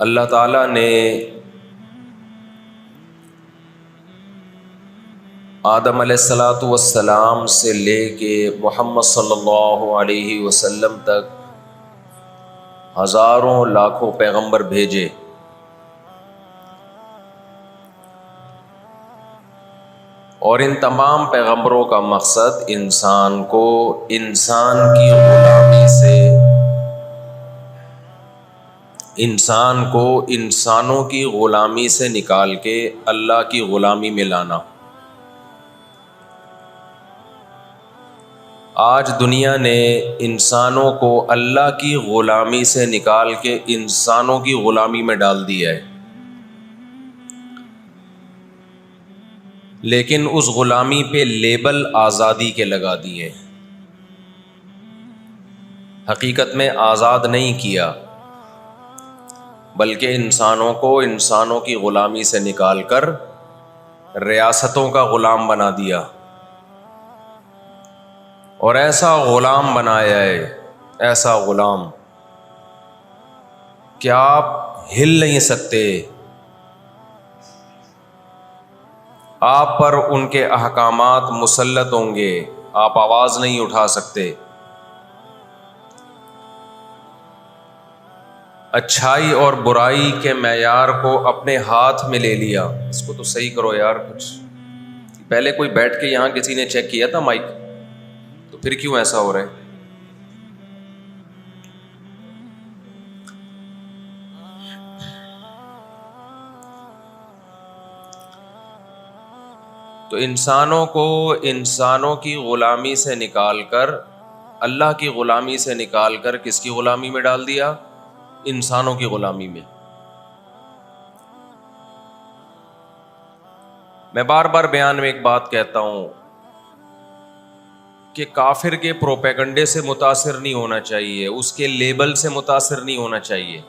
اللہ تعالیٰ نے آدم علیہ الصلاۃ والسلام سے لے کے محمد صلی اللہ علیہ وسلم تک ہزاروں لاکھوں پیغمبر بھیجے، اور ان تمام پیغمبروں کا مقصد انسان کو انسانوں کی غلامی سے نکال کے اللہ کی غلامی میں لانا۔ آج دنیا نے انسانوں کو اللہ کی غلامی سے نکال کے انسانوں کی غلامی میں ڈال دیا ہے، لیکن اس غلامی پہ لیبل آزادی کے لگا دیے، حقیقت میں آزاد نہیں کیا، بلکہ انسانوں کو انسانوں کی غلامی سے نکال کر ریاستوں کا غلام بنا دیا، اور ایسا غلام بنایا ہے، ایسا غلام کہ آپ ہل نہیں سکتے، آپ پر ان کے احکامات مسلط ہوں گے، آپ آواز نہیں اٹھا سکتے، اچھائی اور برائی کے معیار کو اپنے ہاتھ میں لے لیا۔ اس کو تو صحیح کرو یار، کچھ پہلے کوئی بیٹھ کے یہاں کسی نے چیک کیا تھا مائک؟ تو پھر کیوں ایسا ہو رہا ہے؟ تو انسانوں کو انسانوں کی غلامی سے نکال کر اللہ کی غلامی سے نکال کر کس کی غلامی میں ڈال دیا؟ انسانوں کی غلامی میں۔ میں بار بار بیان میں ایک بات کہتا ہوں کہ کافر کے پروپیگنڈے سے متاثر نہیں ہونا چاہیے، اس کے لیبل سے متاثر نہیں ہونا چاہیے۔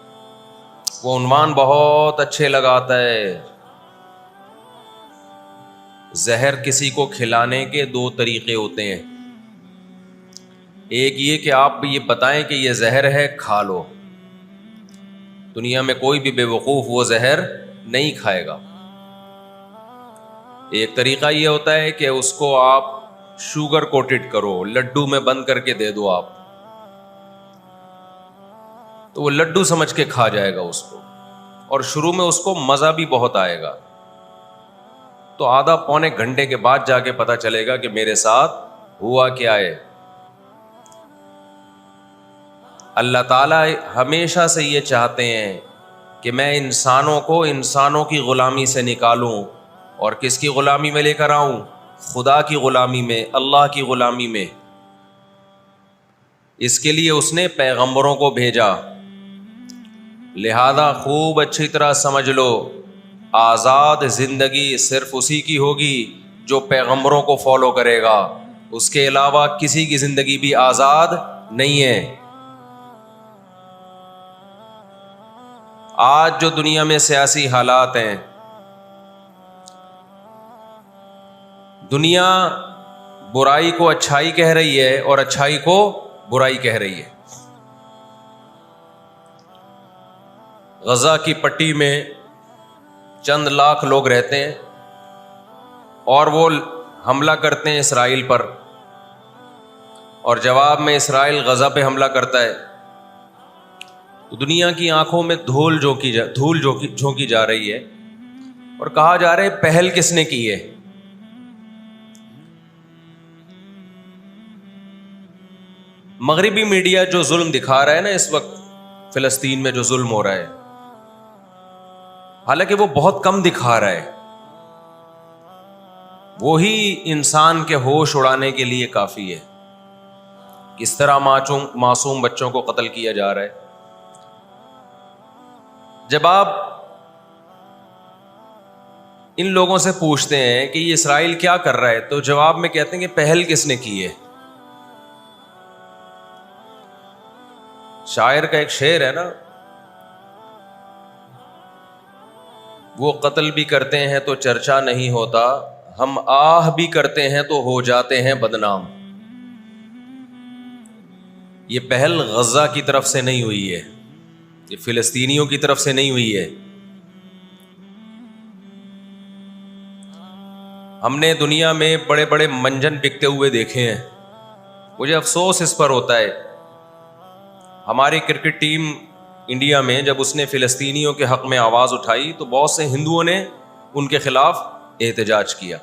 وہ عنوان بہت اچھے لگاتا ہے۔ زہر کسی کو کھلانے کے دو طریقے ہوتے ہیں، ایک یہ کہ آپ یہ بتائیں کہ یہ زہر ہے، کھا لو۔ دنیا میں کوئی بھی بے وقوف وہ زہر نہیں کھائے گا۔ ایک طریقہ یہ ہوتا ہے کہ اس کو آپ شوگر کوٹڈ کرو، لڈو میں بند کر کے دے دو آپ، تو وہ لڈو سمجھ کے کھا جائے گا اس کو، اور شروع میں اس کو مزہ بھی بہت آئے گا، تو آدھا پونے گھنٹے کے بعد جا کے پتہ چلے گا کہ میرے ساتھ ہوا کیا ہے۔ اللہ تعالیٰ ہمیشہ سے یہ چاہتے ہیں کہ میں انسانوں کو انسانوں کی غلامی سے نکالوں، اور کس کی غلامی میں لے کر آؤں؟ خدا کی غلامی میں، اللہ کی غلامی میں۔ اس کے لیے اس نے پیغمبروں کو بھیجا۔ لہذا خوب اچھی طرح سمجھ لو، آزاد زندگی صرف اسی کی ہوگی جو پیغمبروں کو فالو کرے گا، اس کے علاوہ کسی کی زندگی بھی آزاد نہیں ہے۔ آج جو دنیا میں سیاسی حالات ہیں، دنیا برائی کو اچھائی کہہ رہی ہے اور اچھائی کو برائی کہہ رہی ہے۔ غزہ کی پٹی میں چند لاکھ لوگ رہتے ہیں، اور وہ حملہ کرتے ہیں اسرائیل پر، اور جواب میں اسرائیل غزہ پہ حملہ کرتا ہے، تو دنیا کی آنکھوں میں دھول جھونکی جا رہی ہے، اور کہا جا رہا ہے پہل کس نے کی ہے؟ مغربی میڈیا جو ظلم دکھا رہا ہے نا اس وقت فلسطین میں جو ظلم ہو رہا ہے، حالانکہ وہ بہت کم دکھا رہا ہے، وہی انسان کے ہوش اڑانے کے لیے کافی ہے۔ کس طرح معصوم بچوں کو قتل کیا جا رہا ہے۔ جب آپ ان لوگوں سے پوچھتے ہیں کہ یہ اسرائیل کیا کر رہا ہے، تو جواب میں کہتے ہیں کہ پہل کس نے کی ہے؟ شاعر کا ایک شعر ہے نا، وہ قتل بھی کرتے ہیں تو چرچا نہیں ہوتا، ہم آہ بھی کرتے ہیں تو ہو جاتے ہیں بدنام۔ یہ پہل غزہ کی طرف سے نہیں ہوئی ہے، یہ فلسطینیوں کی طرف سے نہیں ہوئی ہے. ہم نے دنیا میں بڑے بڑے منجن بکتے ہوئے دیکھے ہیں. مجھے افسوس اس پر ہوتا ہے. ہماری کرکٹ ٹیم انڈیا میں جب اس نے فلسطینیوں کے حق میں آواز اٹھائی تو بہت سے ہندوؤں نے ان کے خلاف احتجاج کیا.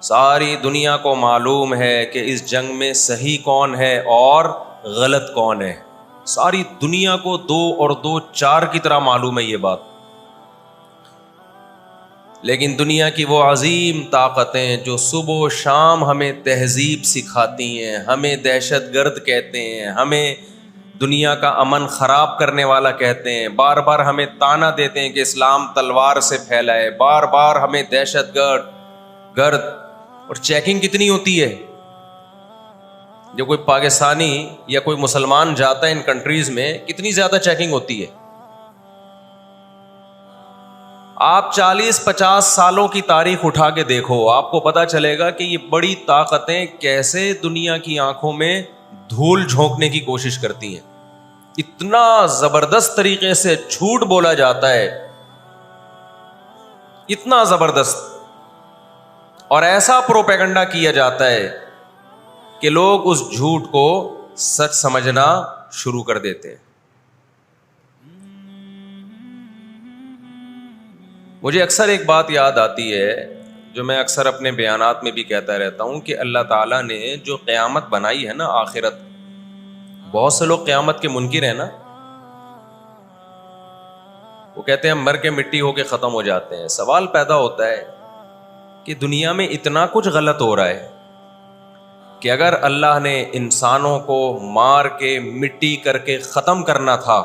ساری دنیا کو معلوم ہے کہ اس جنگ میں صحیح کون ہے اور غلط کون ہے. ساری دنیا کو 2 اور 2 4 کی طرح معلوم ہے یہ بات. لیکن دنیا کی وہ عظیم طاقتیں جو صبح و شام ہمیں تہذیب سکھاتی ہیں, ہمیں دہشت گرد کہتے ہیں, ہمیں دنیا کا امن خراب کرنے والا کہتے ہیں, بار بار ہمیں تانا دیتے ہیں کہ اسلام تلوار سے پھیلا ہے, بار بار ہمیں دہشت گرد. اور چیکنگ کتنی ہوتی ہے. جو کوئی پاکستانی یا کوئی مسلمان جاتا ہے ان کنٹریز میں, کتنی زیادہ چیکنگ ہوتی ہے. آپ 40-50 سالوں کی تاریخ اٹھا کے دیکھو, آپ کو پتا چلے گا کہ یہ بڑی طاقتیں کیسے دنیا کی آنکھوں میں دھول جھونکنے کی کوشش کرتی ہیں. اتنا زبردست طریقے سے جھوٹ بولا جاتا ہے, اتنا زبردست, اور ایسا پروپیگنڈا کیا جاتا ہے کہ لوگ اس جھوٹ کو سچ سمجھنا شروع کر دیتے ہیں. مجھے اکثر ایک بات یاد آتی ہے جو میں اکثر اپنے بیانات میں بھی کہتا رہتا ہوں کہ اللہ تعالیٰ نے جو قیامت بنائی ہے نا, آخرت, بہت سے لوگ قیامت کے منکر ہیں نا. وہ کہتے ہیں مر کے مٹی ہو کے ختم ہو جاتے ہیں. سوال پیدا ہوتا ہے کہ دنیا میں اتنا کچھ غلط ہو رہا ہے کہ اگر اللہ نے انسانوں کو مار کے مٹی کر کے ختم کرنا تھا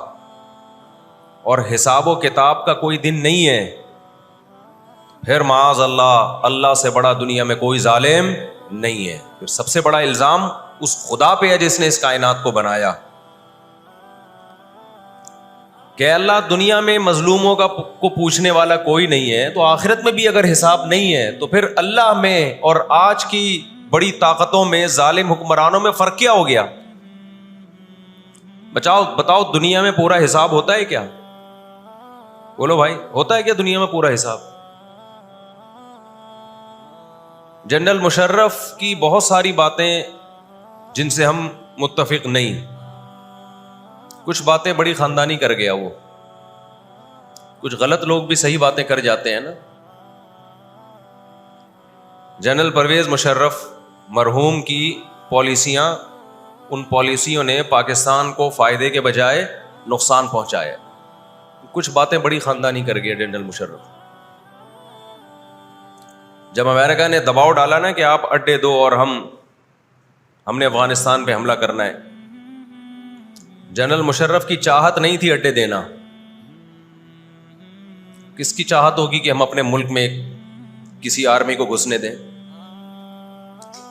اور حساب و کتاب کا کوئی دن نہیں ہے, پھر معاذ اللہ سے بڑا دنیا میں کوئی ظالم نہیں ہے. پھر سب سے بڑا الزام اس خدا پہ ہے جس نے اس کائنات کو بنایا کہ اللہ دنیا میں مظلوموں کو پوچھنے والا کوئی نہیں ہے, تو آخرت میں بھی اگر حساب نہیں ہے تو پھر اللہ میں اور آج کی بڑی طاقتوں میں, ظالم حکمرانوں میں فرق کیا ہو گیا؟ بتاؤ دنیا میں پورا حساب ہوتا ہے کیا؟ بولو بھائی, ہوتا ہے کیا دنیا میں پورا حساب؟ جنرل مشرف کی بہت ساری باتیں جن سے ہم متفق نہیں, کچھ باتیں بڑی خاندانی کر گیا وہ, کچھ غلط لوگ بھی صحیح باتیں کر جاتے ہیں نا. جنرل پرویز مشرف مرحوم کی پالیسیاں, ان پالیسیوں نے پاکستان کو فائدے کے بجائے نقصان پہنچایا. کچھ باتیں بڑی خاندانی کر گیا جنرل مشرف. جب امریکہ نے دباؤ ڈالا نا کہ آپ اڈے دو اور ہم نے افغانستان پہ حملہ کرنا ہے, جنرل مشرف کی چاہت نہیں تھی اڈے دینا. کس کی چاہت ہوگی کہ ہم اپنے ملک میں کسی آرمی کو گھسنے دیں؟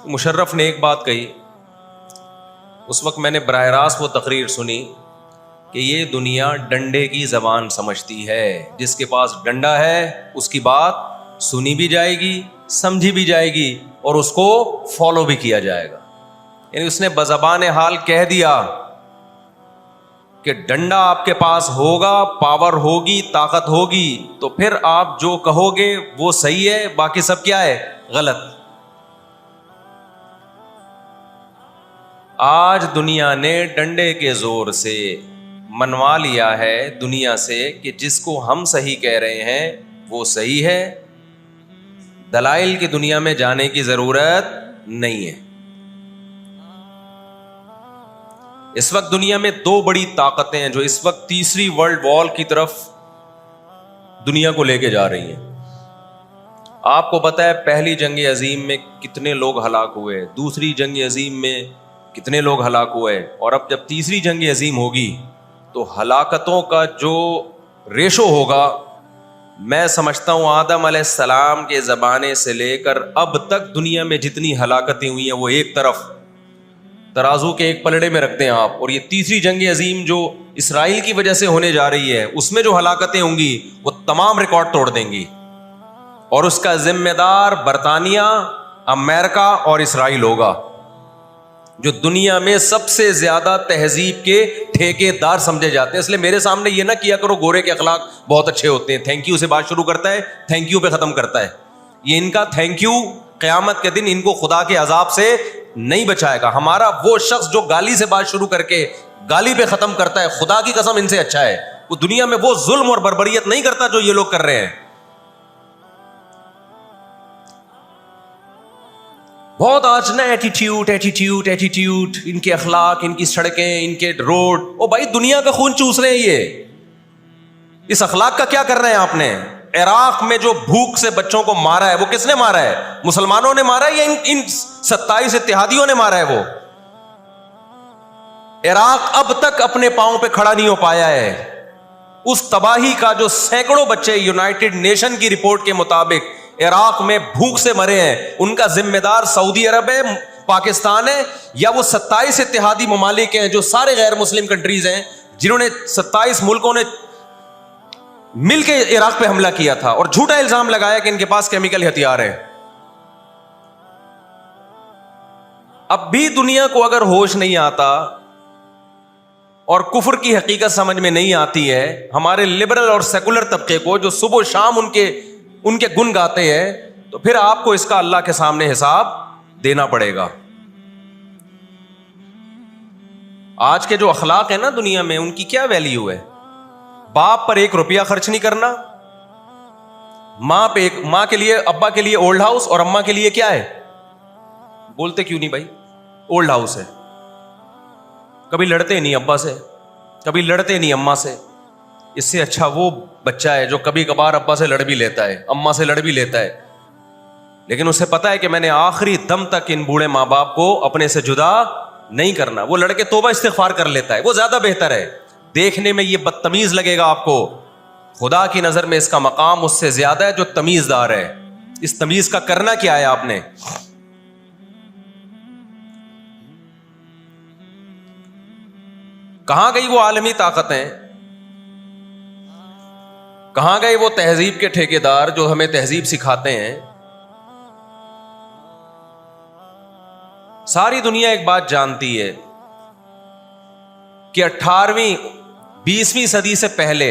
مشرف نے ایک بات کہی, اس وقت میں نے براہ راست وہ تقریر سنی کہ یہ دنیا ڈنڈے کی زبان سمجھتی ہے, جس کے پاس ڈنڈا ہے اس کی بات سنی بھی جائے گی, سمجھی بھی جائے گی, اور اس کو فالو بھی کیا جائے گا. یعنی اس نے بزبان حال کہہ دیا کہ ڈنڈا آپ کے پاس ہوگا, پاور ہوگی, طاقت ہوگی, تو پھر آپ جو کہو گے وہ صحیح ہے, باقی سب کیا ہے؟ غلط. آج دنیا نے ڈنڈے کے زور سے منوا لیا ہے دنیا سے کہ جس کو ہم صحیح کہہ رہے ہیں وہ صحیح ہے, دلائل کی دنیا میں جانے کی ضرورت نہیں ہے. اس وقت دنیا میں 2 بڑی طاقتیں ہیں جو اس وقت تیسری ورلڈ وار کی طرف دنیا کو لے کے جا رہی ہیں. آپ کو پتہ ہے پہلی جنگ عظیم میں کتنے لوگ ہلاک ہوئے, دوسری جنگ عظیم میں کتنے لوگ ہلاک ہوئے, اور اب جب تیسری جنگ عظیم ہوگی تو ہلاکتوں کا جو ریشو ہوگا, میں سمجھتا ہوں آدم علیہ السلام کے زمانے سے لے کر اب تک دنیا میں جتنی ہلاکتیں ہوئی ہیں وہ ایک طرف ترازو کے ایک پلڑے میں رکھتے ہیں آپ, اور یہ تیسری جنگ عظیم جو اسرائیل کی وجہ سے ہونے جا رہی ہے اس میں جو ہلاکتیں ہوں گی وہ تمام ریکارڈ توڑ دیں گی, اور اس کا ذمہ دار برطانیہ, امریکہ اور اسرائیل ہوگا. جو دنیا میں سب سے زیادہ تہذیب کے ٹھیکے دار سمجھے جاتے ہیں. اس لیے میرے سامنے یہ نہ کیا کرو گورے کے اخلاق بہت اچھے ہوتے ہیں, تھینک یو سے بات شروع کرتا ہے, تھینک یو پہ ختم کرتا ہے. یہ ان کا تھینک یو قیامت کے دن ان کو خدا کے عذاب سے نہیں بچائے گا. ہمارا وہ شخص جو گالی سے بات شروع کر کے گالی پہ ختم کرتا ہے, خدا کی قسم ان سے اچھا ہے. وہ دنیا میں وہ ظلم اور بربریت نہیں کرتا جو یہ لوگ کر رہے ہیں. بہت آج نا ایٹیٹیوڈ, ان کے اخلاق, ان کی سڑکیں, ان کے روڈ. او بھائی دنیا کا خون چوس رہے ہیں یہ. اس اخلاق کا کیا کر رہے ہیں آپ نے؟ عراق میں جو بھوک سے بچوں کو مارا ہے وہ کس نے مارا ہے؟ مسلمانوں نے مارا ہے یا ان 27 اتحادیوں نے مارا ہے؟ وہ عراق اب تک اپنے پاؤں پہ کھڑا نہیں ہو پایا ہے. اس تباہی کا جو سینکڑوں بچے یونائٹڈ نیشن کی رپورٹ کے مطابق عراق میں بھوک سے مرے ہیں, ان کا ذمہ دار سعودی عرب ہے, پاکستان ہے, یا وہ 27 اتحادی ممالک ہیں جو سارے غیر مسلم کنٹریز ہیں جنہوں نے 27 ملکوں نے مل کے عراق پہ حملہ کیا تھا اور جھوٹا الزام لگایا کہ ان کے پاس کیمیکل ہتھیار ہیں. اب بھی دنیا کو اگر ہوش نہیں آتا اور کفر کی حقیقت سمجھ میں نہیں آتی ہے, ہمارے لبرل اور سیکولر طبقے کو جو صبح و شام ان کے گن گاتے ہیں, تو پھر آپ کو اس کا اللہ کے سامنے حساب دینا پڑے گا. آج کے جو اخلاق ہیں نا دنیا میں, ان کی کیا ویلیو ہے؟ باپ پر 1 روپیہ خرچ نہیں کرنا, ماں کے لیے, ابا کے لیے اولڈ ہاؤس, اور اماں کے لیے کیا ہے؟ بولتے کیوں نہیں بھائی؟ اولڈ ہاؤس ہے. کبھی لڑتے نہیں ابا سے, کبھی لڑتے نہیں اماں سے. اس سے اچھا وہ بچہ ہے جو کبھی کبھار ابا سے لڑ بھی لیتا ہے, اماں سے لڑ بھی لیتا ہے, لیکن اسے پتا ہے کہ میں نے آخری دم تک ان بوڑھے ماں باپ کو اپنے سے جدا نہیں کرنا. وہ لڑکے توبہ استغفار کر لیتا ہے, وہ زیادہ بہتر ہے. دیکھنے میں یہ بدتمیز لگے گا آپ کو, خدا کی نظر میں اس کا مقام اس سے زیادہ ہے جو تمیز دار ہے. اس تمیز کا کرنا کیا ہے آپ نے؟ کہاں گئی وہ عالمی طاقتیں؟ کہاں گئے وہ تہذیب کے ٹھیکیدار جو ہمیں تہذیب سکھاتے ہیں؟ ساری دنیا ایک بات جانتی ہے کہ 18ویں 20ویں صدی سے پہلے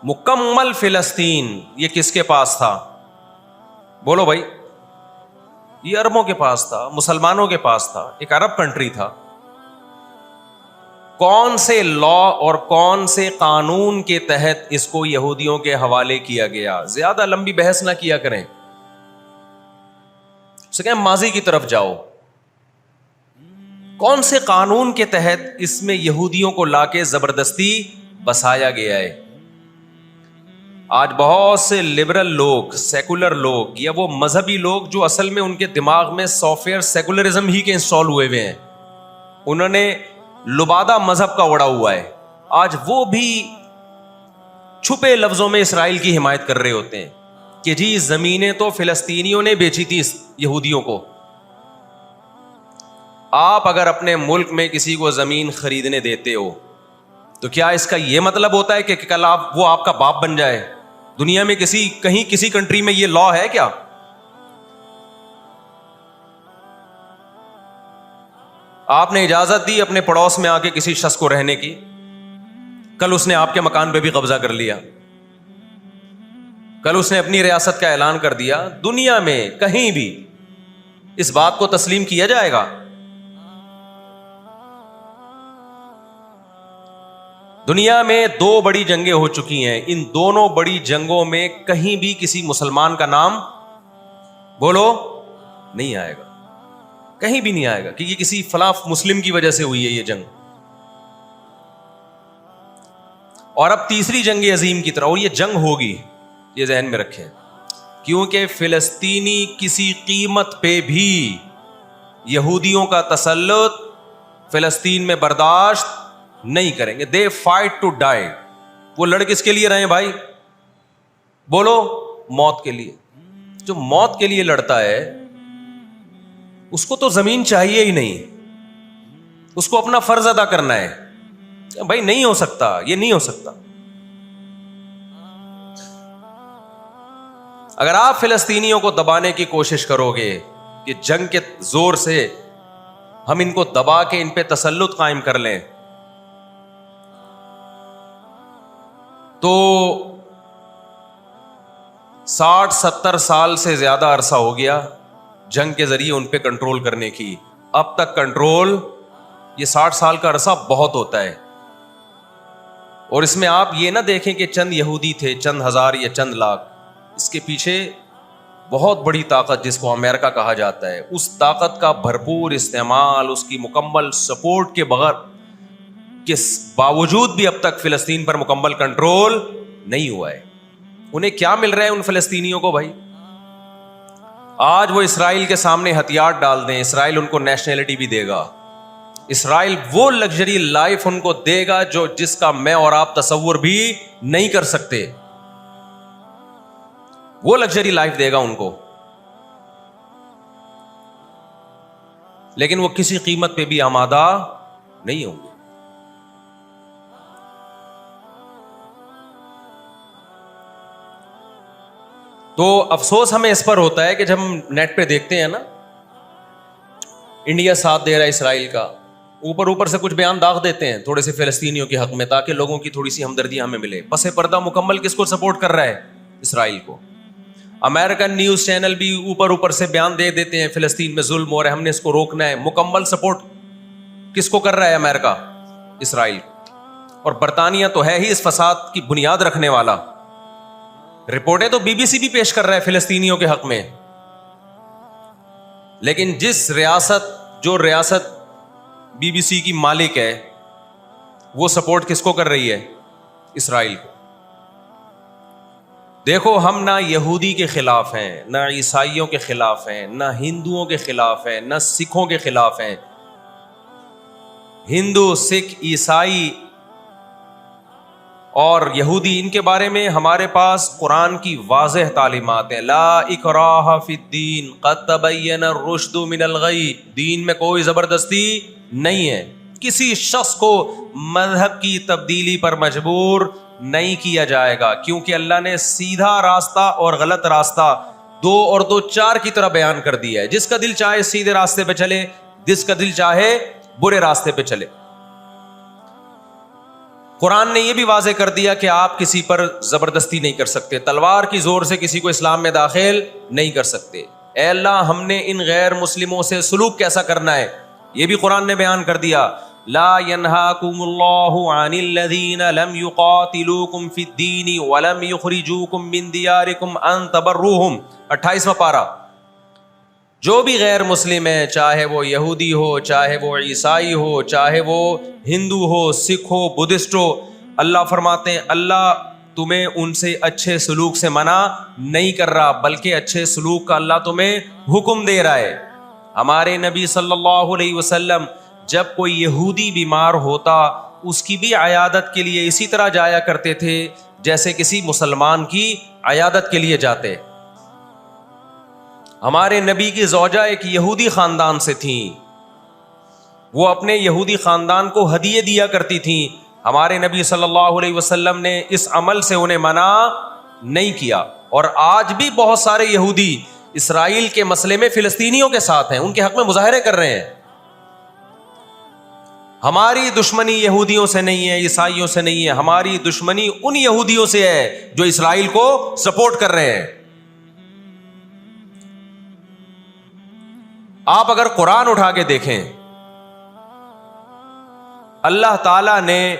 مکمل فلسطین یہ کس کے پاس تھا؟ بولو بھائی. یہ عربوں کے پاس تھا, مسلمانوں کے پاس تھا, ایک عرب کنٹری تھا. کون سے لا اور کون سے قانون کے تحت اس کو یہودیوں کے حوالے کیا گیا؟ زیادہ لمبی بحث نہ کیا کریں, اسے کہیں ماضی کی طرف جاؤ. کون سے قانون کے تحت اس میں یہودیوں کو لا کے زبردستی بسایا گیا ہے؟ آج بہت سے لبرل لوگ, سیکولر لوگ, یا وہ مذہبی لوگ جو اصل میں ان کے دماغ میں سافٹ ویئر سیکولرزم ہی کے انسٹال ہوئے ہیں, انہوں نے لبادہ مذہب کا اڑا ہوا ہے, آج وہ بھی چھپے لفظوں میں اسرائیل کی حمایت کر رہے ہوتے ہیں کہ جی زمینیں تو فلسطینیوں نے بیچی تھی یہودیوں کو. آپ اگر اپنے ملک میں کسی کو زمین خریدنے دیتے ہو تو کیا اس کا یہ مطلب ہوتا ہے کہ کل وہ آپ کا باپ بن جائے؟ دنیا میں کسی کنٹری میں یہ لا ہے کیا؟ آپ نے اجازت دی اپنے پڑوس میں آ کے کسی شخص کو رہنے کی, کل اس نے آپ کے مکان پہ بھی قبضہ کر لیا, کل اس نے اپنی ریاست کا اعلان کر دیا. دنیا میں کہیں بھی اس بات کو تسلیم کیا جائے گا؟ دنیا میں 2 بڑی جنگیں ہو چکی ہیں, ان دونوں بڑی جنگوں میں کہیں بھی کسی مسلمان کا نام بولو نہیں آئے گا, کہیں بھی نہیں آئے گا کہ یہ کسی فلاں مسلم کی وجہ سے ہوئی ہے یہ جنگ. اور اب تیسری جنگ عظیم کی طرح, اور یہ جنگ ہوگی, یہ ذہن میں رکھیں, کیونکہ فلسطینی کسی قیمت پہ بھی یہودیوں کا تسلط فلسطین میں برداشت نہیں کریں گے. They fight to die. وہ لڑ کس کے لیے رہے ہیں بھائی؟ بولو موت کے لیے. جو موت کے لیے لڑتا ہے اس کو تو زمین چاہیے ہی نہیں, اس کو اپنا فرض ادا کرنا ہے. بھائی نہیں ہو سکتا, یہ نہیں ہو سکتا. اگر آپ فلسطینیوں کو دبانے کی کوشش کرو گے کہ جنگ کے زور سے ہم ان کو دبا کے ان پہ تسلط قائم کر لیں تو 60-70 سال سے زیادہ عرصہ ہو گیا جنگ کے ذریعے ان پہ کنٹرول کرنے کی. اب تک کنٹرول، یہ 60 سال کا عرصہ بہت ہوتا ہے. اور اس میں آپ یہ نہ دیکھیں کہ چند یہودی تھے، چند ہزار یا چند لاکھ. اس کے پیچھے بہت بڑی طاقت جس کو امریکہ کہا جاتا ہے، اس طاقت کا بھرپور استعمال، اس کی مکمل سپورٹ کے بغیر کے باوجود بھی اب تک فلسطین پر مکمل کنٹرول نہیں ہوا ہے. انہیں کیا مل رہا ہے ان فلسطینیوں کو بھائی؟ آج وہ اسرائیل کے سامنے ہتھیار ڈال دیں، اسرائیل ان کو نیشنلٹی بھی دے گا. اسرائیل وہ لگژری لائف ان کو دے گا جس کا میں اور آپ تصور بھی نہیں کر سکتے. وہ لگژری لائف دے گا ان کو، لیکن وہ کسی قیمت پہ بھی آمادہ نہیں ہوں گے. تو افسوس ہمیں اس پر ہوتا ہے کہ جب ہم نیٹ پہ دیکھتے ہیں نا انڈیا ساتھ دے رہا ہے اسرائیل کا، اوپر سے کچھ بیان داغ دیتے ہیں تھوڑے سے فلسطینیوں کے حق میں تاکہ لوگوں کی تھوڑی سی ہمدردی ہمیں ملے. پس پردہ مکمل کس کو سپورٹ کر رہا ہے؟ اسرائیل کو. امریکن نیوز چینل بھی اوپر سے بیان دے دیتے ہیں فلسطین میں ظلم ہو رہا ہے، ہم نے اس کو روکنا ہے. مکمل سپورٹ کس کو کر رہا ہے امریکہ؟ اسرائیل. اور برطانیہ تو ہے ہی اس فساد کی بنیاد رکھنے والا. رپورٹیں تو بی بی سی بھی پیش کر رہا ہے فلسطینیوں کے حق میں. لیکن جو ریاست بی بی سی کی مالک ہے وہ سپورٹ کس کو کر رہی ہے؟ اسرائیل کو. دیکھو ہم نہ یہودی کے خلاف ہیں، نہ عیسائیوں کے خلاف ہیں، نہ ہندوؤں کے خلاف ہیں، نہ سکھوں کے خلاف ہیں. ہندو، سکھ، عیسائی اور یہودی، ان کے بارے میں ہمارے پاس قرآن کی واضح تعلیمات ہیں. لا اکراہ فی الدین قد تبین الرشد من الغی. دین میں کوئی زبردستی نہیں ہے. کسی شخص کو مذہب کی تبدیلی پر مجبور نہیں کیا جائے گا، کیونکہ اللہ نے سیدھا راستہ اور غلط راستہ 2 اور 2 4 کی طرح بیان کر دیا ہے. جس کا دل چاہے سیدھے راستے پہ چلے، جس کا دل چاہے برے راستے پہ چلے. قرآن نے یہ بھی واضح کر دیا کہ آپ کسی پر زبردستی نہیں کر سکتے، تلوار کی زور سے کسی کو اسلام میں داخل نہیں کر سکتے. اے اللہ ہم نے ان غیر مسلموں سے سلوک کیسا کرنا ہے یہ بھی قرآن نے بیان کر دیا. لا ينهاكم الله عن الذين لم يقاتلوكم في الدين ولم يخرجوكم من دياركم ان تبروهم. 28واں پارہ. جو بھی غیر مسلم ہے، چاہے وہ یہودی ہو، چاہے وہ عیسائی ہو، چاہے وہ ہندو ہو، سکھ ہو، بدھسٹ ہو، اللہ فرماتے ہیں اللہ تمہیں ان سے اچھے سلوک سے منع نہیں کر رہا، بلکہ اچھے سلوک کا اللہ تمہیں حکم دے رہا ہے. ہمارے نبی صلی اللہ علیہ وسلم جب کوئی یہودی بیمار ہوتا اس کی بھی عیادت کے لیے اسی طرح جایا کرتے تھے جیسے کسی مسلمان کی عیادت کے لیے جاتے. ہمارے نبی کی زوجہ ایک یہودی خاندان سے تھیں، وہ اپنے یہودی خاندان کو ہدیے دیا کرتی تھیں. ہمارے نبی صلی اللہ علیہ وسلم نے اس عمل سے انہیں منع نہیں کیا. اور آج بھی بہت سارے یہودی اسرائیل کے مسئلے میں فلسطینیوں کے ساتھ ہیں، ان کے حق میں مظاہرے کر رہے ہیں. ہماری دشمنی یہودیوں سے نہیں ہے، عیسائیوں سے نہیں ہے، ہماری دشمنی ان یہودیوں سے ہے جو اسرائیل کو سپورٹ کر رہے ہیں. آپ اگر قرآن اٹھا کے دیکھیں، اللہ تعالی نے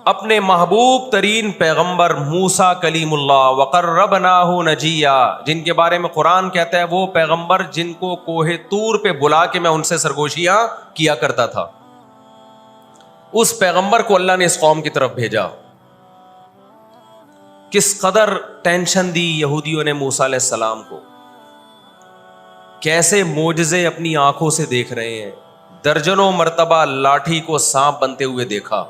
اپنے محبوب ترین پیغمبر موسیٰ کلیم اللہ وقربناہ نجیہ، جن کے بارے میں قرآن کہتا ہے وہ پیغمبر جن کو کوہ طور پہ بلا کے میں ان سے سرگوشیاں کیا کرتا تھا، اس پیغمبر کو اللہ نے اس قوم کی طرف بھیجا. کس قدر ٹینشن دی یہودیوں نے موسیٰ علیہ السلام کو، کیسے معجزے اپنی آنکھوں سے دیکھ رہے ہیں. درجنوں مرتبہ لاٹھی کو سانپ بنتے ہوئے دیکھا،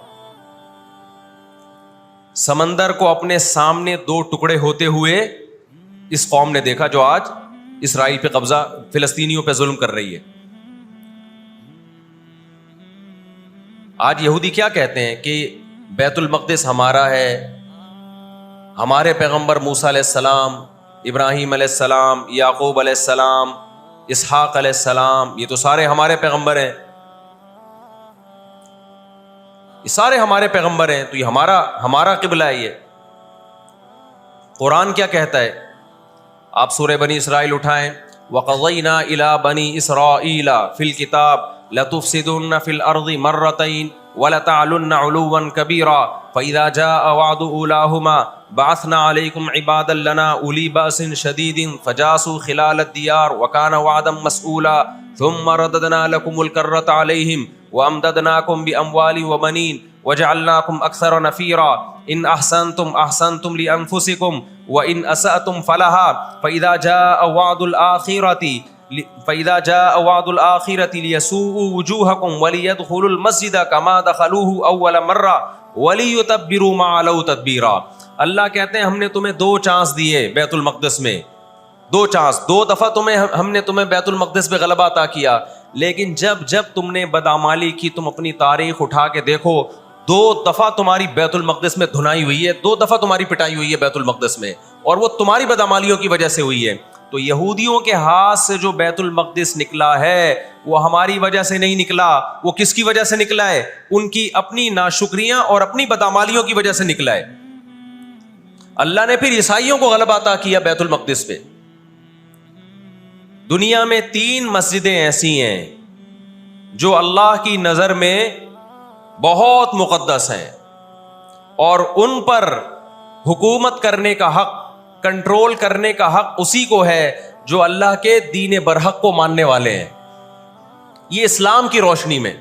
سمندر کو اپنے سامنے 2 ٹکڑے ہوتے ہوئے اس قوم نے دیکھا جو آج اسرائیل پہ قبضہ، فلسطینیوں پہ ظلم کر رہی ہے. آج یہودی کیا کہتے ہیں کہ بیت المقدس ہمارا ہے، ہمارے پیغمبر موسیٰ علیہ السلام، ابراہیم علیہ السلام، یعقوب علیہ السلام، اسحاق علیہ السلام، یہ تو سارے ہمارے پیغمبر ہیں، یہ سارے ہمارے پیغمبر ہیں، تو یہ ہمارا قبلہ ہے۔ یہ قرآن کیا کہتا ہے؟ آپ سورہ بنی اسرائیل اٹھائیں، وَقَضَيْنَا إِلَىٰ بَنِي إِسْرَائِيلَ فِي الْكِتَابِ لَتُفْسِدُنَّ فِي الْأَرْضِ مَرَّتَيْنِ وَلَتَعْلُنَّ عُلُوًّا كَبِيرًا فَإِذَا جَاءَ وَعْدُ أُولَاهُمَا بَعَثْنَا عَلَيْكُمْ عِبَادًا لَنَا أُولِي بَأْسٍ شَدِيدٍ فَجَاسُوا خِلَالَ الدِّيَارِ وَكَانَ وَعْدًا مَسْئُولًا ثُمَّ رَدَدْنَا لَكُمُ الْكَرَّةَ عَلَيْهِمْ وَأَمْدَدْنَاكُمْ بِأَمْوَالٍ وَبَنِينَ وَجَعَلْنَاكُمْ أَكْثَرَ نَفِيرًا إِنْ أَحْسَنْتُمْ أَحْسَنْتُمْ لِأَنفُسِكُمْ وَإِنْ أَسَأْتُمْ فَلَهَا فَإِذَا جَاءَ وَعْدُ الْآخِرَةِ لِيَسُوءُوا وُجُوهَكُمْ وَلِيَدْخُلُوا الْمَسْجِدَ كَمَا دَخَلُوهُ أَوَّلَ مَرَّةٍ وَلِيُتَبِّرُوا مَا عَلَوْا تَتْبِيرًا۔ اللہ کہتے ہیں ہم نے تمہیں 2 چانس دیے بیت المقدس میں، 2 چانس، 2 دفعہ ہم نے تمہیں بیت المقدس پہ غلبہ عطا کیا، لیکن جب تم نے بدعمالی کی، تم اپنی تاریخ اٹھا کے دیکھو، 2 دفعہ تمہاری بیت المقدس میں دھنائی ہوئی ہے، 2 دفعہ تمہاری پٹائی ہوئی ہے بیت المقدس میں، اور وہ تمہاری بدعمالیوں کی وجہ سے ہوئی ہے۔ تو یہودیوں کے ہاتھ سے جو بیت المقدس نکلا ہے وہ ہماری وجہ سے نہیں نکلا، وہ کس کی وجہ سے نکلا ہے؟ ان کی اپنی ناشکریاں اور اپنی بدعمالیوں کی وجہ سے نکلا ہے۔ اللہ نے پھر عیسائیوں کو غلبہ عطا کیا بیت المقدس پہ۔ دنیا میں 3 مسجدیں ایسی ہیں جو اللہ کی نظر میں بہت مقدس ہیں، اور ان پر حکومت کرنے کا حق، کنٹرول کرنے کا حق اسی کو ہے جو اللہ کے دین برحق کو ماننے والے ہیں۔ یہ اسلام کی روشنی میں،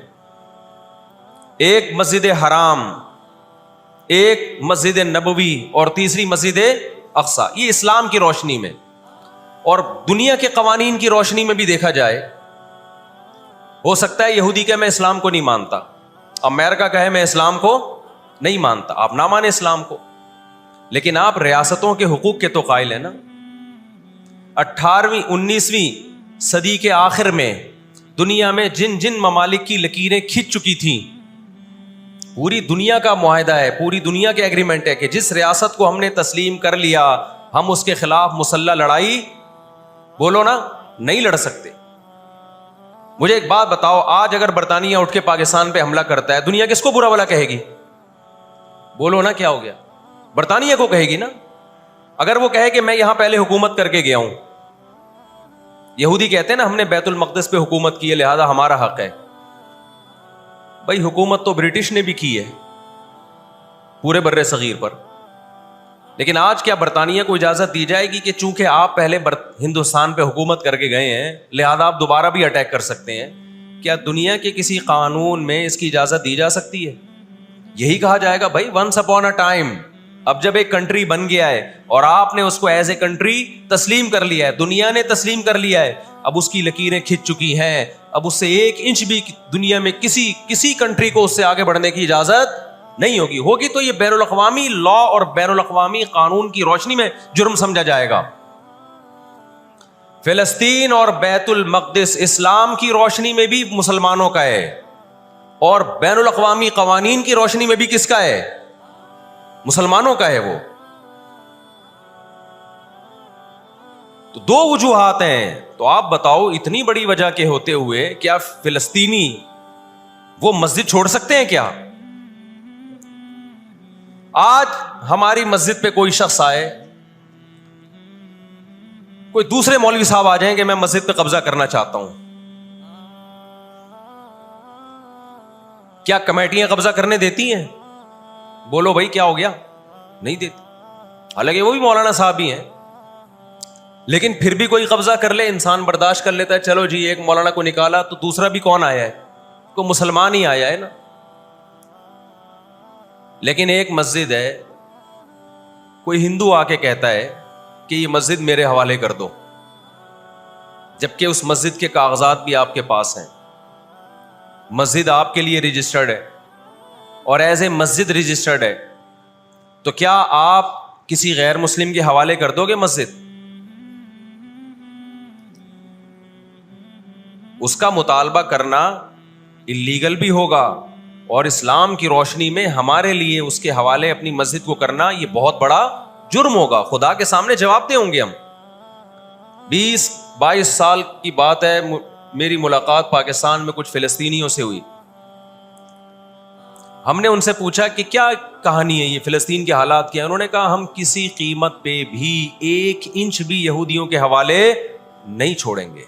ایک مسجد حرام، ایک مسجد نبوی، اور تیسری مسجد اقصی، یہ اسلام کی روشنی میں۔ اور دنیا کے قوانین کی روشنی میں بھی دیکھا جائے، ہو سکتا ہے یہودی کہ میں اسلام کو نہیں مانتا، امریکہ کہے میں اسلام کو نہیں مانتا، آپ نہ مانیں اسلام کو، لیکن آپ ریاستوں کے حقوق کے تو قائل ہیں نا۔ 18ویں 19ویں صدی کے آخر میں دنیا میں جن ممالک کی لکیریں کھنچ چکی تھیں، پوری دنیا کا معاہدہ ہے، پوری دنیا کے ایگریمنٹ ہے کہ جس ریاست کو ہم نے تسلیم کر لیا ہم اس کے خلاف مسلح لڑائی، بولو نا، نہیں لڑ سکتے۔ مجھے ایک بات بتاؤ، آج اگر برطانیہ اٹھ کے پاکستان پہ حملہ کرتا ہے، دنیا کس کو برا بھلا کہے گی؟ بولو نا، کیا ہو گیا؟ برطانیہ کو کہے گی نا۔ اگر وہ کہے کہ میں یہاں پہلے حکومت کر کے گیا ہوں، یہودی کہتے ہیں نا ہم نے بیت المقدس پہ حکومت کی ہے لہذا ہمارا حق ہے۔ بھائی حکومت تو برٹش نے بھی کی ہے پورے بر صغیر پر، لیکن آج کیا برطانیہ کو اجازت دی جائے گی کہ چونکہ آپ پہلے ہندوستان پہ حکومت کر کے گئے ہیں لہذا آپ دوبارہ بھی اٹیک کر سکتے ہیں؟ کیا دنیا کے کسی قانون میں اس کی اجازت دی جا سکتی ہے؟ یہی کہا جائے گا بھائی ونس اپون اے ٹائم، اب جب ایک کنٹری بن گیا ہے اور آپ نے اس کو ایز اے کنٹری تسلیم کر لیا ہے، دنیا نے تسلیم کر لیا ہے، اب اس کی لکیریں کھنچ چکی ہیں، اب اس سے 1 انچ بھی دنیا میں کسی کنٹری کو اس سے آگے بڑھنے کی اجازت نہیں ہوگی تو یہ بین الاقوامی لا اور بین الاقوامی قانون کی روشنی میں جرم سمجھا جائے گا۔ فلسطین اور بیت المقدس اسلام کی روشنی میں بھی مسلمانوں کا ہے، اور بین الاقوامی قوانین کی روشنی میں بھی کس کا ہے؟ مسلمانوں کا ہے وہ۔ تو 2 وجوہات ہیں، تو آپ بتاؤ اتنی بڑی وجہ کے ہوتے ہوئے کیا فلسطینی وہ مسجد چھوڑ سکتے ہیں کیا؟ آج ہماری مسجد پہ کوئی شخص آئے، کوئی دوسرے مولوی صاحب آ جائیں کہ میں مسجد پہ قبضہ کرنا چاہتا ہوں، کیا کمیٹیاں قبضہ کرنے دیتی ہیں؟ بولو بھائی کیا ہو گیا؟ نہیں دیتی، حالانکہ وہ بھی مولانا صاحب ہی ہیں، لیکن پھر بھی کوئی قبضہ کر لے انسان برداشت کر لیتا ہے، چلو جی ایک مولانا کو نکالا تو دوسرا بھی کون آیا ہے؟ کوئی مسلمان ہی آیا ہے نا۔ لیکن ایک مسجد ہے، کوئی ہندو آ کے کہتا ہے کہ یہ مسجد میرے حوالے کر دو، جبکہ اس مسجد کے کاغذات بھی آپ کے پاس ہیں، مسجد آپ کے لیے رجسٹرڈ ہے اور ایز اے مسجد رجسٹرڈ ہے، تو کیا آپ کسی غیر مسلم کے حوالے کر دو گے مسجد؟ اس کا مطالبہ کرنا اللیگل بھی ہوگا، اور اسلام کی روشنی میں ہمارے لیے اس کے حوالے اپنی مسجد کو کرنا یہ بہت بڑا جرم ہوگا، خدا کے سامنے جواب دے ہوں گے ہم۔ 22 سال کی بات ہے، میری ملاقات پاکستان میں کچھ فلسطینیوں سے ہوئی. ہم نے ان سے پوچھا کہ کیا کہانی ہے یہ، فلسطین کے حالات کیا ہیں؟ انہوں نے کہا ہم کسی قیمت پہ بھی 1 انچ بھی یہودیوں کے حوالے نہیں چھوڑیں گے.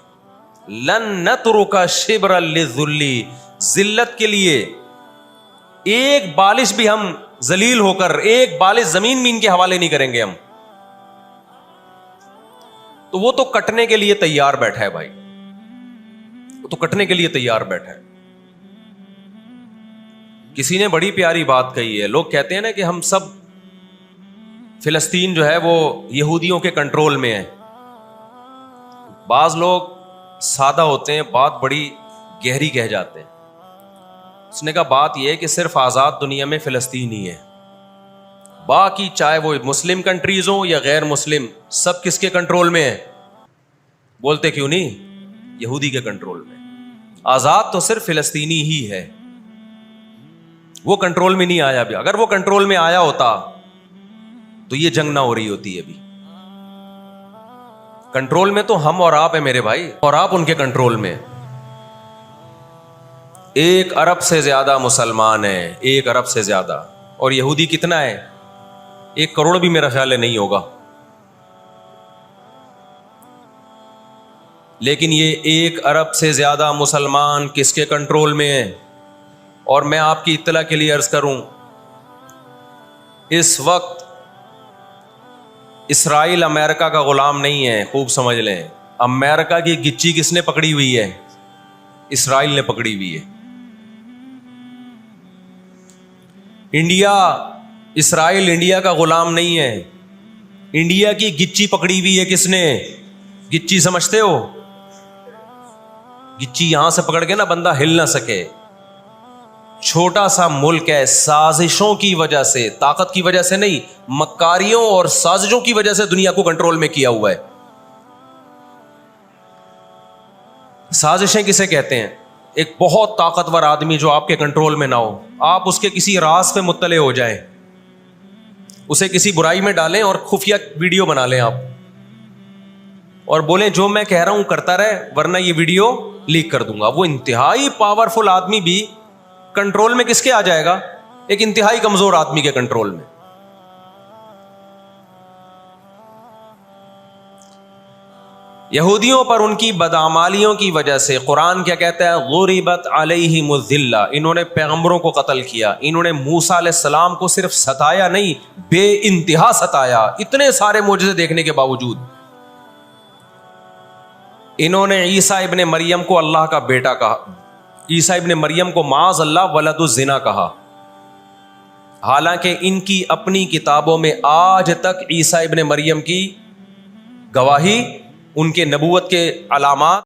لن نترک شبرا للذل، ذلت کے لیے ایک بالش بھی ہم ذلیل ہو کر ایک بالش زمین بھی ان کے حوالے نہیں کریں گے ہم. تو وہ تو کٹنے کے لیے تیار بیٹھا ہے بھائی، وہ تو کٹنے کے لیے تیار بیٹھا ہے. کسی نے بڑی پیاری بات کہی ہے، لوگ کہتے ہیں نا کہ ہم سب فلسطین جو ہے وہ یہودیوں کے کنٹرول میں ہے. بعض لوگ سادہ ہوتے ہیں، بات بڑی گہری کہہ جاتے ہیں. اس نے کہا بات یہ ہے کہ صرف آزاد دنیا میں فلسطین ہی ہے، باقی چاہے وہ مسلم کنٹریز ہوں یا غیر مسلم، سب کس کے کنٹرول میں ہے؟ بولتے کیوں نہیں؟ یہودی کے کنٹرول میں. آزاد تو صرف فلسطینی ہی ہے، وہ کنٹرول میں نہیں آیا بھی. اگر وہ کنٹرول میں آیا ہوتا تو یہ جنگ نہ ہو رہی ہوتی. ابھی کنٹرول میں تو ہم اور آپ ہیں میرے بھائی، اور آپ ان کے کنٹرول میں. 1 ارب سے زیادہ مسلمان ہیں، 1 ارب سے زیادہ. اور یہودی کتنا ہے؟ 1 کروڑ بھی میرا خیال ہے نہیں ہوگا. لیکن یہ 1 ارب سے زیادہ مسلمان کس کے کنٹرول میں ہیں؟ اور میں آپ کی اطلاع کے لیے عرض کروں، اس وقت اسرائیل امریکہ کا غلام نہیں ہے. خوب سمجھ لیں، امریکہ کی گچی کس نے پکڑی ہوئی ہے؟ اسرائیل نے پکڑی ہوئی ہے. انڈیا، اسرائیل انڈیا کا غلام نہیں ہے. انڈیا کی گچی پکڑی ہوئی ہے کس نے؟ گچی سمجھتے ہو؟ گچی یہاں سے پکڑ کے نا بندہ ہل نہ سکے. چھوٹا سا ملک ہے، سازشوں کی وجہ سے، طاقت کی وجہ سے نہیں، مکاریوں اور سازشوں کی وجہ سے دنیا کو کنٹرول میں کیا ہوا ہے. سازشیں کسے کہتے ہیں؟ ایک بہت طاقتور آدمی جو آپ کے کنٹرول میں نہ ہو، آپ اس کے کسی راز پہ مطلع ہو جائیں، اسے کسی برائی میں ڈالیں اور خفیہ ویڈیو بنا لیں آپ، اور بولیں جو میں کہہ رہا ہوں کرتا رہے ورنہ یہ ویڈیو لیک کر دوں گا. وہ انتہائی پاورفل آدمی بھی کنٹرول میں کس کے آ جائے گا؟ ایک انتہائی کمزور آدمی کے کنٹرول میں. یہودیوں پر ان کی بدعمالیوں کی وجہ سے قرآن کیا کہتا ہے؟ غربت علیہم الذلہ، انہوں نے پیغمبروں کو قتل کیا. انہوں نے موسیٰ علیہ السلام کو صرف ستایا نہیں، بے انتہا ستایا. اتنے سارے معجزے دیکھنے کے باوجود انہوں نے عیسیٰ ابن مریم کو اللہ کا بیٹا کہا، عیسیٰ ابن مریم کو معاذ اللہ ولد الزنا کہا، حالانکہ ان کی اپنی کتابوں میں آج تک عیسیٰ ابن مریم کی گواہی، ان کے نبوت کے علامات